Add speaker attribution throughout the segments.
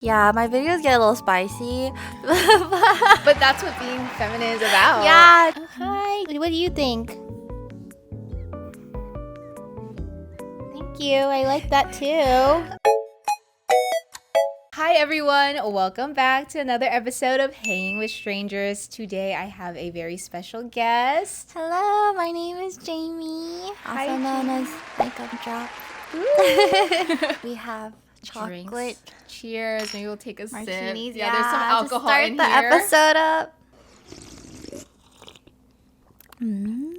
Speaker 1: Yeah, my videos get a little spicy.
Speaker 2: But that's what being feminine is about.
Speaker 1: Yeah.
Speaker 3: Oh, hi. What do you think? Thank you. I like that too.
Speaker 2: Hi everyone, welcome back to another episode of Hanging with Strangers. Today I have a very special guest.
Speaker 1: Hello, my name is Jaime,
Speaker 2: Hi,
Speaker 1: also known
Speaker 2: Jaime.
Speaker 1: as iGumdrop. We have chocolate
Speaker 2: Drinks. Cheers. Maybe we'll take a
Speaker 1: martinis.
Speaker 2: sip. Yeah, there's some alcohol
Speaker 1: to start
Speaker 2: in
Speaker 1: the
Speaker 2: here.
Speaker 1: episode up.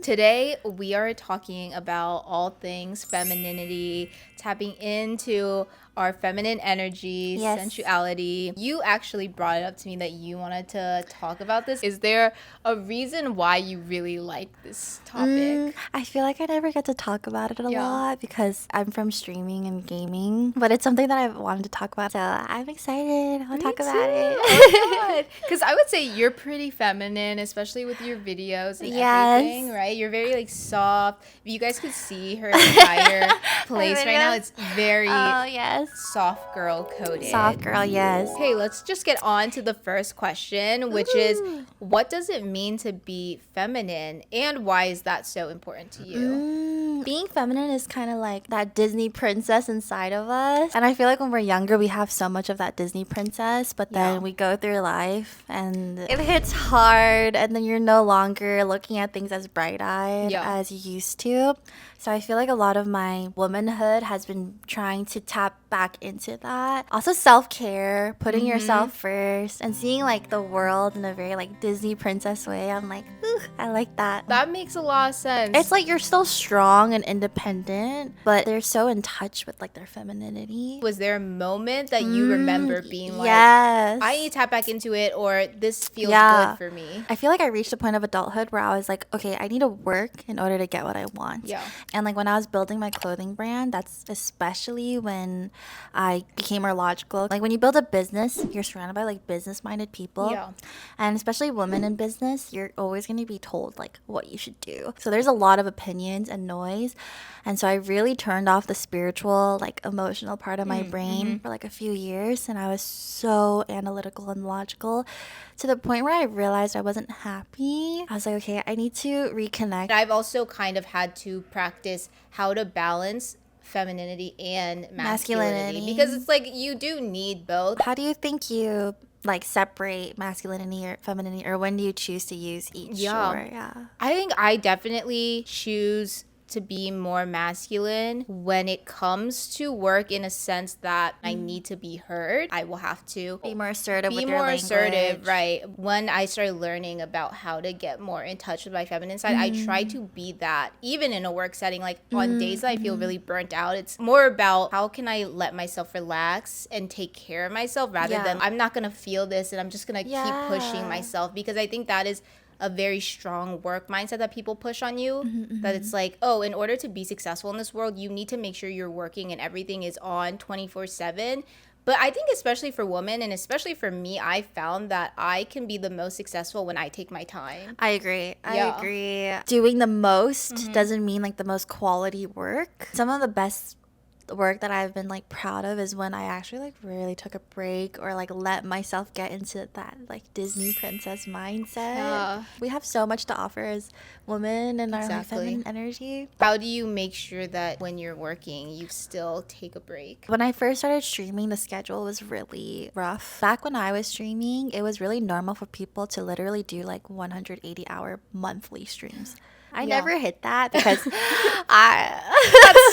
Speaker 2: Today we are talking about all things femininity, tapping into our feminine energy,
Speaker 1: Yes.
Speaker 2: sensuality. You actually brought it up to me that you wanted to talk about this. Is there a reason why you really like this topic?
Speaker 1: I feel like I never get to talk about it a
Speaker 2: Yeah.
Speaker 1: lot because I'm from streaming and gaming, but it's something that I've wanted to talk about, so I'm excited. I'll talk about it.
Speaker 2: Oh because I would say you're pretty feminine, especially with your videos and
Speaker 1: Yes.
Speaker 2: everything, right? You're very like soft. If you guys could see her entire place right now, it's very
Speaker 1: Oh, yes.
Speaker 2: soft girl coded.
Speaker 1: Soft girl, yes.
Speaker 2: Okay, let's just get on to the first question, which is what does it mean to be feminine and why is that so important to you?
Speaker 1: Being feminine is kind of like that Disney princess inside of us. And I feel like when we're younger, we have so much of that Disney princess, but then
Speaker 2: Yeah.
Speaker 1: we go through life and it hits hard, and then you're no longer looking at things as bright-eyed
Speaker 2: Yeah.
Speaker 1: as you used to. So I feel like a lot of my womanhood has been trying to tap back into that. Also self-care, putting yourself first, and seeing like the world in a very like Disney princess way. I'm like, ooh, I like that.
Speaker 2: That makes a lot of sense.
Speaker 1: It's like you're still strong and independent, but they're so in touch with like their femininity.
Speaker 2: was there a moment that you remember being like,
Speaker 1: Yes.
Speaker 2: I need to tap back into it, or this feels
Speaker 1: Yeah.
Speaker 2: good for me?
Speaker 1: I feel like I reached a point of adulthood where I was like, okay, I need to work in order to get what I want.
Speaker 2: Yeah.
Speaker 1: And like when I was building my clothing brand, that's especially when I became more logical. Like when you build a business, you're surrounded by like business-minded people.
Speaker 2: Yeah.
Speaker 1: And especially women in business, you're always going to be told like what you should do. So there's a lot of opinions and noise. And so I really turned off the spiritual, like emotional part of my brain for like a few years. And I was so analytical and logical to the point where I realized I wasn't happy. I was like, okay, I need to reconnect.
Speaker 2: I've also kind of had to practice how to balance femininity and masculinity
Speaker 1: Masculinity.
Speaker 2: because it's like you do need both.
Speaker 1: How do you think you like separate masculinity or femininity, or when do you choose to use each?
Speaker 2: Yeah.
Speaker 1: Or, yeah.
Speaker 2: I think I definitely choose to be more masculine when it comes to work, in a sense that I need to be heard. I will have to
Speaker 1: Be more assertive
Speaker 2: be
Speaker 1: with your
Speaker 2: more
Speaker 1: language.
Speaker 2: assertive, right? When I started learning about how to get more in touch with my feminine side, I try to be that even in a work setting. Like on days that I feel really burnt out, it's more about how can I let myself relax and take care of myself rather
Speaker 1: Yeah.
Speaker 2: than I'm not gonna feel this and I'm just gonna
Speaker 1: Yeah.
Speaker 2: keep pushing myself, because I think that is a very strong work mindset that people push on you. That it's like, oh, in order to be successful in this world, you need to make sure you're working and everything is on 24/7. But I think especially for women, and especially for me, I found that I can be the most successful when I take my time.
Speaker 1: I agree.
Speaker 2: Yeah.
Speaker 1: I agree. Doing the most doesn't mean like the most quality work. Some of the best work that I've been like proud of is when I actually like really took a break or like let myself get into that like Disney princess mindset.
Speaker 2: Yeah.
Speaker 1: We have so much to offer as women and our like,
Speaker 2: Exactly.
Speaker 1: feminine energy.
Speaker 2: How do you make sure that when you're working, you still take a break?
Speaker 1: When I first started streaming, the schedule was really rough. Back when I was streaming, it was really normal for people to literally do like 180-hour monthly streams. I
Speaker 2: Yeah.
Speaker 1: never hit that because I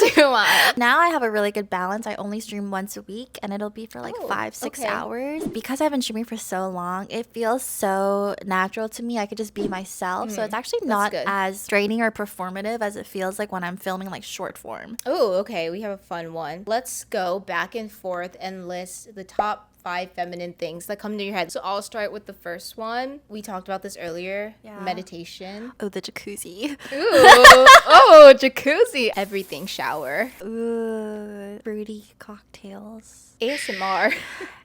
Speaker 2: That's too much.
Speaker 1: now I have a really good balance. I only stream once a week and it'll be for like
Speaker 2: Oh,
Speaker 1: 5-6
Speaker 2: okay.
Speaker 1: hours. Because I've been streaming for so long, it feels so natural to me. I could just be myself. So it's actually not
Speaker 2: good.
Speaker 1: as draining or performative as it feels like when I'm filming like short form.
Speaker 2: Oh, okay. We have a fun one. Let's go back and forth and list the top 5 feminine things that come to your head. So I'll start with the first one. We talked about this earlier.
Speaker 1: Yeah.
Speaker 2: Meditation.
Speaker 1: Oh, the jacuzzi.
Speaker 2: Ooh. Oh, jacuzzi. Everything shower.
Speaker 1: Ooh, fruity cocktails.
Speaker 2: ASMR.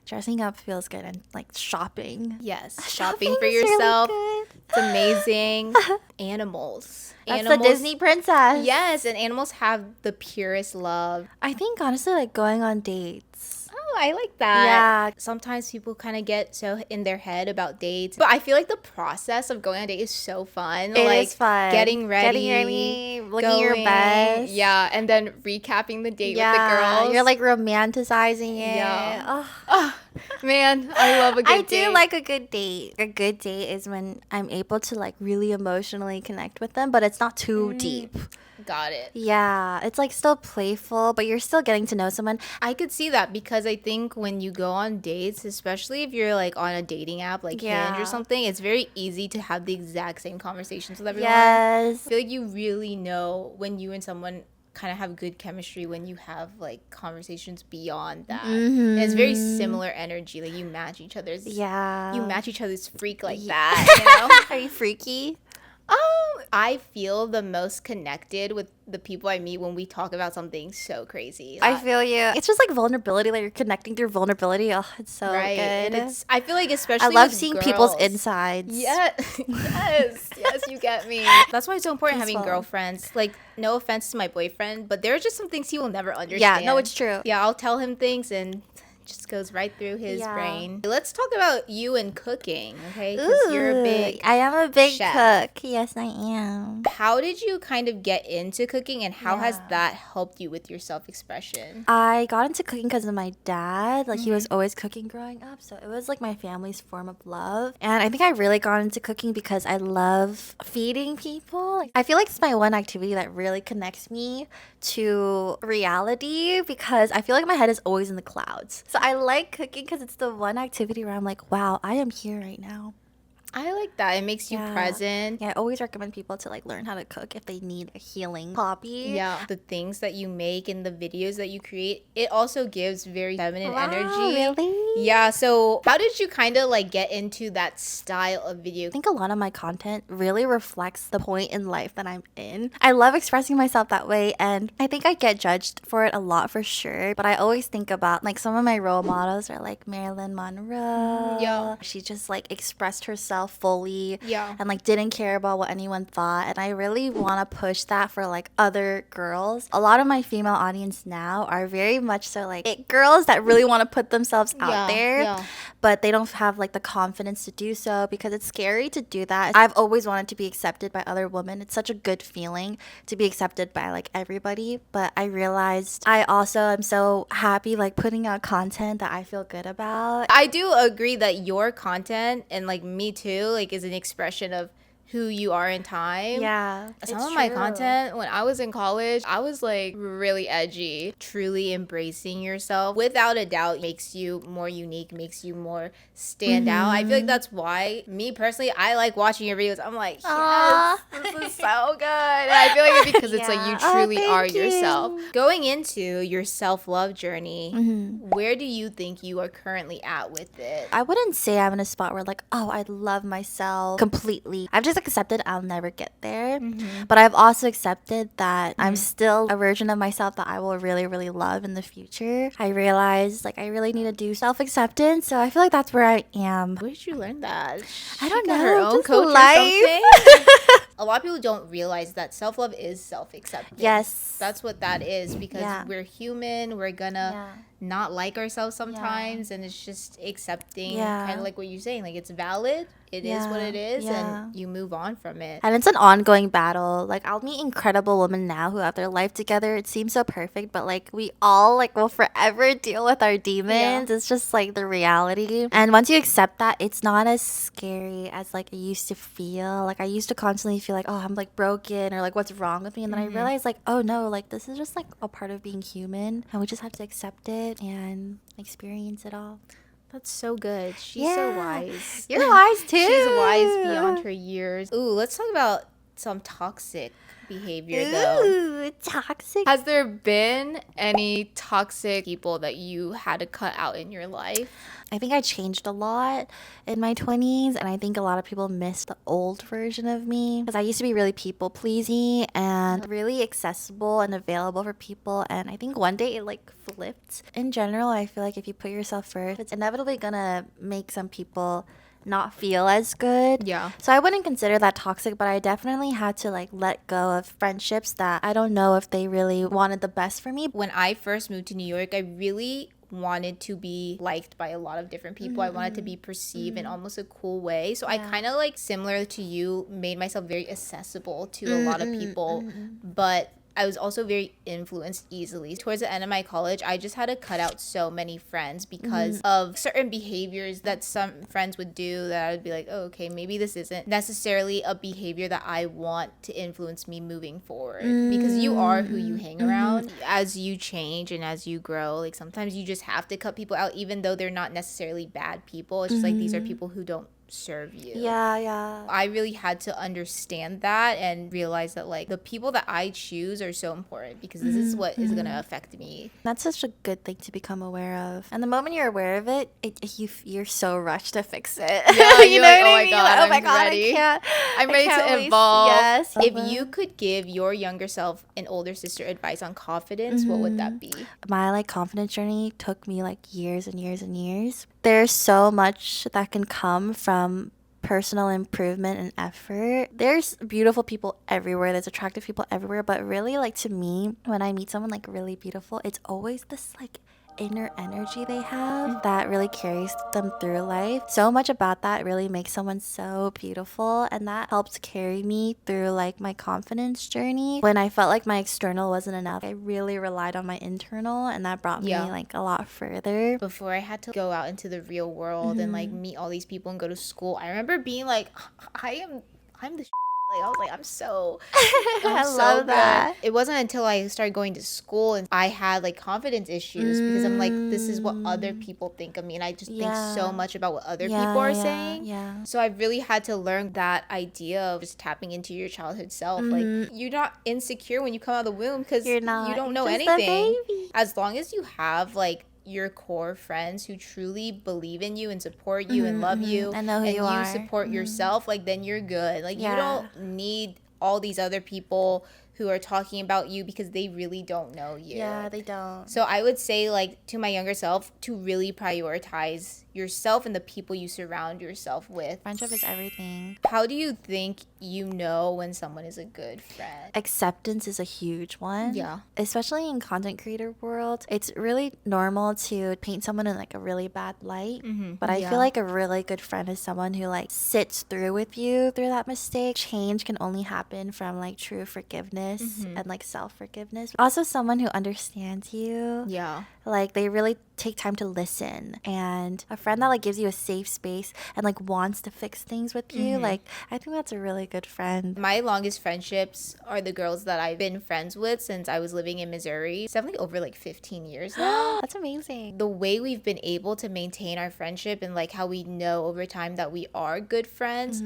Speaker 1: Dressing up feels good, and like shopping.
Speaker 2: Yes. Shopping for
Speaker 1: is really
Speaker 2: yourself.
Speaker 1: good.
Speaker 2: It's amazing. Animals.
Speaker 1: That's
Speaker 2: Animals.
Speaker 1: the Disney princess.
Speaker 2: Yes, and animals have the purest love.
Speaker 1: I think honestly, like going on dates.
Speaker 2: I like that.
Speaker 1: Yeah.
Speaker 2: Sometimes people kind of get so in their head about dates, but I feel like the process of going on a date is so fun.
Speaker 1: It
Speaker 2: like
Speaker 1: is fun.
Speaker 2: getting ready,
Speaker 1: looking your best.
Speaker 2: Yeah, and then recapping the date with the
Speaker 1: Yeah,
Speaker 2: girls.
Speaker 1: you're like romanticizing it.
Speaker 2: Yeah.
Speaker 1: Oh.
Speaker 2: Man, I love a good
Speaker 1: I
Speaker 2: date.
Speaker 1: do like a good date. A good date is when I'm able to like really emotionally connect with them, but it's not too deep.
Speaker 2: Got it.
Speaker 1: Yeah, it's like still playful, but you're still getting to know someone.
Speaker 2: I could see that because I think when you go on dates, especially if you're like on a dating app like Hinge or something, it's very easy to have the exact same conversations with everyone.
Speaker 1: Yes.
Speaker 2: I feel like you really know when you and someone kind of have good chemistry when you have like conversations beyond that. And it's very similar energy. Like you match each other's you match each other's freak like that, you know?
Speaker 1: Are you freaky?
Speaker 2: I feel the most connected with the people I meet when we talk about something so crazy.
Speaker 1: I feel you. It's just like vulnerability, like you're connecting through vulnerability. Oh, it's so
Speaker 2: right.
Speaker 1: good.
Speaker 2: And I feel like especially
Speaker 1: I love
Speaker 2: with
Speaker 1: seeing
Speaker 2: girls,
Speaker 1: people's insides.
Speaker 2: yes, you get me. That's why it's so important having girlfriends. Like, no offense to my boyfriend, but there are just some things he will never understand.
Speaker 1: Yeah, no, it's true.
Speaker 2: Yeah, I'll tell him things and just goes right through his brain. Let's talk about you and cooking, okay? Because you're a big
Speaker 1: I am a big
Speaker 2: chef.
Speaker 1: cook. Yes, I am.
Speaker 2: How did you kind of get into cooking and how has that helped you with your self-expression?
Speaker 1: I got into cooking because of my dad. Like, he was always cooking growing up. So it was like my family's form of love. And I think I really got into cooking because I love feeding people. Like, I feel like it's my one activity that really connects me to reality because I feel like my head is always in the clouds. So I like cooking because it's the one activity where I'm like, wow, I am here right now.
Speaker 2: I like that. It makes you present.
Speaker 1: Yeah, I always recommend people to like learn how to cook if they need a healing hobby.
Speaker 2: Yeah. The things that you make and the videos that you create, it also gives very feminine energy.
Speaker 1: Really?
Speaker 2: Yeah. So how did you kind of like get into that style of video?
Speaker 1: I think a lot of my content really reflects the point in life that I'm in. I love expressing myself that way, and I think I get judged for it a lot for sure. But I always think about like some of my role models are like Marilyn Monroe.
Speaker 2: Yeah.
Speaker 1: She just like expressed herself fully.
Speaker 2: Yeah.
Speaker 1: And like didn't care about what anyone thought. And I really want to push that for like other girls. A lot of my female audience now are very much so like it girls that really want to put themselves out there, but they don't have like the confidence to do so because it's scary to do that. I've always wanted to be accepted by other women. It's such a good feeling to be accepted by like everybody, but I realized I also am so happy like putting out content that I feel good about.
Speaker 2: I do agree that your content and like me too like is an expression of who you are in time.
Speaker 1: Yeah.
Speaker 2: Some of my content when I was in college, I was like really edgy. Truly embracing yourself without a doubt makes you more unique, makes you more stand out. I feel like that's why me personally, I like watching your videos. I'm like, yes, this is so good. And I feel like it's because it's like you truly are yourself. Going into your self-love journey, where do you think you are currently at with it?
Speaker 1: I wouldn't say I'm in a spot where like, oh, I love myself completely. I've just accepted I'll never get there. But I've also accepted that I'm still a version of myself that I will really, really love in the future. I realized like I really need to do self-acceptance. So I feel like that's where I am.
Speaker 2: Where did you learn that?
Speaker 1: I don't know.
Speaker 2: Her own
Speaker 1: Just
Speaker 2: coach
Speaker 1: life.
Speaker 2: or something? A lot of people don't realize that self-love is self-acceptance.
Speaker 1: Yes.
Speaker 2: That's what that is because we're human. We're gonna not like ourselves sometimes, and it's just accepting kind of like what you're saying. Like it's valid. It is what it is, and you move on from it.
Speaker 1: And it's an ongoing battle. Like I'll meet incredible women now who have their life together. It seems so perfect, but like we all like will forever deal with our demons. It's just like the reality. And once you accept that, it's not as scary as like I used to feel. Like I used to constantly feel like, oh, I'm like broken or like what's wrong with me. And then I realized like, oh no, like this is just like a part of being human, and we just have to accept it and experience it all.
Speaker 2: That's so good. She's so wise.
Speaker 1: You're wise too.
Speaker 2: She's wise beyond her years. Ooh, let's talk about some toxic behavior though.
Speaker 1: Ooh, toxic.
Speaker 2: Has there been any toxic people that you had to cut out in your life?
Speaker 1: I think I changed a lot in my 20s, and I think a lot of people miss the old version of me because I used to be really people pleasing and really accessible and available for people, and I think one day it like flipped. In general, I feel like if you put yourself first, it's inevitably gonna make some people not feel as good.
Speaker 2: Yeah.
Speaker 1: So I wouldn't consider that toxic, but I definitely had to like let go of friendships that I don't know if they really wanted the best for me.
Speaker 2: When I first moved to New York, I really wanted to be liked by a lot of different people. I wanted to be perceived in almost a cool way. So I kind of like, similar to you, made myself very accessible to a lot of people, but I was also very influenced easily. Towards the end of my college, I just had to cut out so many friends because of certain behaviors that some friends would do that I would be like, oh, okay, maybe this isn't necessarily a behavior that I want to influence me moving forward. Because you are who you hang around. As you change and as you grow, like sometimes you just have to cut people out, even though they're not necessarily bad people. It's just like these are people who don't serve you.
Speaker 1: Yeah.
Speaker 2: I really had to understand that and realize that like the people that I choose are so important because this is what is going to affect me.
Speaker 1: That's such a good thing to become aware of. And the moment you're aware of it, you're so rushed to fix it.
Speaker 2: Yeah,
Speaker 1: you know
Speaker 2: like,
Speaker 1: what
Speaker 2: oh
Speaker 1: I
Speaker 2: my
Speaker 1: mean?
Speaker 2: God,
Speaker 1: Like, oh my
Speaker 2: I'm
Speaker 1: God,
Speaker 2: ready. I'm
Speaker 1: I
Speaker 2: ready
Speaker 1: can't
Speaker 2: to
Speaker 1: wait.
Speaker 2: evolve.
Speaker 1: Yes.
Speaker 2: If you could give your younger self an older sister advice on confidence, what would that be?
Speaker 1: My like confidence journey took me like years and years and years. There's so much that can come from personal improvement and effort. There's beautiful people everywhere. There's attractive people everywhere. But really, like, to me, when I meet someone like really beautiful, it's always this like inner energy they have that really carries them through life. So much about that really makes someone so beautiful, and that helped carry me through like my confidence journey. When I felt like my external wasn't enough, I really relied on my internal, and that brought me like a lot further.
Speaker 2: Before I had to go out into the real world and like meet all these people and go to school, I remember being like, I'm the like I was like, I'm so
Speaker 1: love that.
Speaker 2: It wasn't until I started going to school and I had like confidence issues because I'm like, this is what other people think of me, and I just think so much about what other people are saying. So I really had to learn that idea of just tapping into your childhood self. Like, you're not insecure when you come out of the womb because you don't know anything. As long as you have like your core friends who truly believe in you and support you and love you,
Speaker 1: and know who you are,
Speaker 2: support yourself, like, then you're good. Like, you don't need all these other people who are talking about you because they really don't know you.
Speaker 1: Yeah, they don't.
Speaker 2: So I would say, like, to my younger self, to really prioritize yourself and the people you surround yourself with.
Speaker 1: Friendship is everything.
Speaker 2: How do you think you know when someone is a good friend?
Speaker 1: Acceptance is a huge one.
Speaker 2: Yeah.
Speaker 1: Especially in content creator world, it's really normal to paint someone in like a really bad light. But I feel like a really good friend is someone who like sits through with you through that mistake. Change can only happen from like true forgiveness and like self-forgiveness. Also someone who understands you.
Speaker 2: Yeah.
Speaker 1: Like, they really take time to listen, and a friend that like gives you a safe space and like wants to fix things with you. Like, I think that's a really good friend.
Speaker 2: My longest friendships are the girls that I've been friends with since I was living in Missouri. It's definitely over like 15 years now.
Speaker 1: That's amazing.
Speaker 2: The way we've been able to maintain our friendship and like how we know over time that we are good friends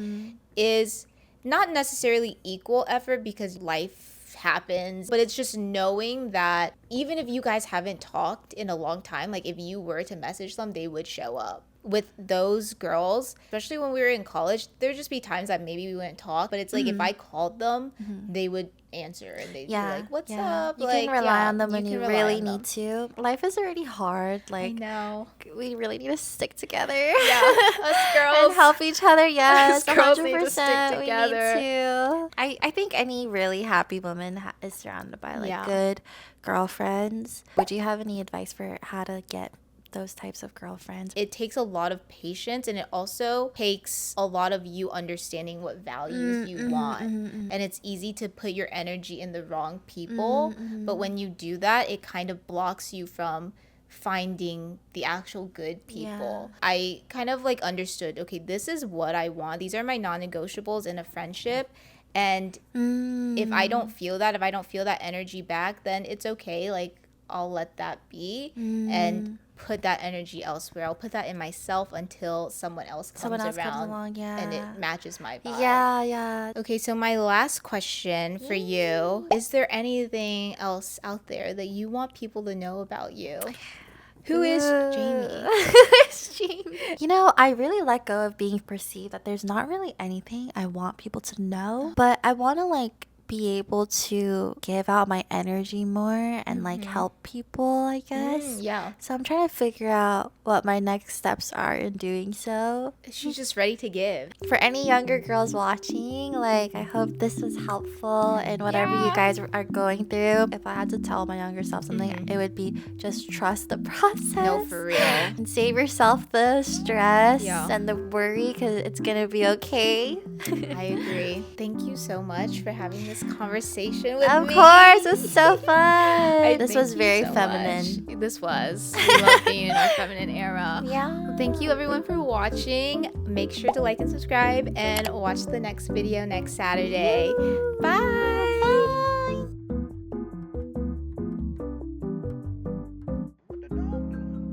Speaker 2: is not necessarily equal effort because life happens, but it's just knowing that even if you guys haven't talked in a long time, like if you were to message them, they would show up. With those girls, especially when we were in college, there'd just be times that maybe we wouldn't talk, but it's like if I called them, they would answer and they'd be like, what's up?
Speaker 1: You
Speaker 2: like,
Speaker 1: can rely on them when you
Speaker 2: rely
Speaker 1: really
Speaker 2: on them.
Speaker 1: need to. Life is already hard.
Speaker 2: I
Speaker 1: Like,
Speaker 2: know.
Speaker 1: we really need to stick together.
Speaker 2: Yeah, us girls.
Speaker 1: And help each other. Yes,
Speaker 2: Us girls
Speaker 1: 100%.
Speaker 2: need to stick together.
Speaker 1: We need to. I think any really happy woman is surrounded by like good girlfriends. Would you have any advice for how to get those types of girlfriends?
Speaker 2: It takes a lot of patience, and it also takes a lot of you understanding what values you want. And it's easy to put your energy in the wrong people, but when you do that, it kind of blocks you from finding the actual good people. I kind of like understood, okay, this is what I want. These are my non-negotiables in a friendship. And if I don't feel that, if I don't feel that energy back, then it's okay. Like, I'll let that be and put that energy elsewhere. I'll put that in myself until someone else comes around and it matches my vibe.
Speaker 1: Yeah.
Speaker 2: Okay, so my last question for you, is there anything else out there that you want people to know about you? Who is Jamie?
Speaker 1: You know, I really let go of being perceived that there's not really anything I want people to know, but I want to like be able to give out my energy more and like help people, I guess.
Speaker 2: Yeah.
Speaker 1: So I'm trying to figure out what my next steps are in doing so.
Speaker 2: She's just ready to give.
Speaker 1: For any younger girls watching, like, I hope this was helpful in whatever you guys are going through. If I had to tell my younger self something, it would be just trust the process.
Speaker 2: No, for real.
Speaker 1: And save yourself the stress
Speaker 2: Yeah.
Speaker 1: and the worry, because it's gonna be okay.
Speaker 2: I agree. Thank you so much for having this conversation with
Speaker 1: Of
Speaker 2: me.
Speaker 1: course, it was so fun. This
Speaker 2: Thank
Speaker 1: was
Speaker 2: you
Speaker 1: very
Speaker 2: so
Speaker 1: feminine.
Speaker 2: much. This was. We love being in our feminine era.
Speaker 1: Yeah.
Speaker 2: Thank you everyone for watching. Make sure to like and subscribe and watch the next video next Saturday. Bye.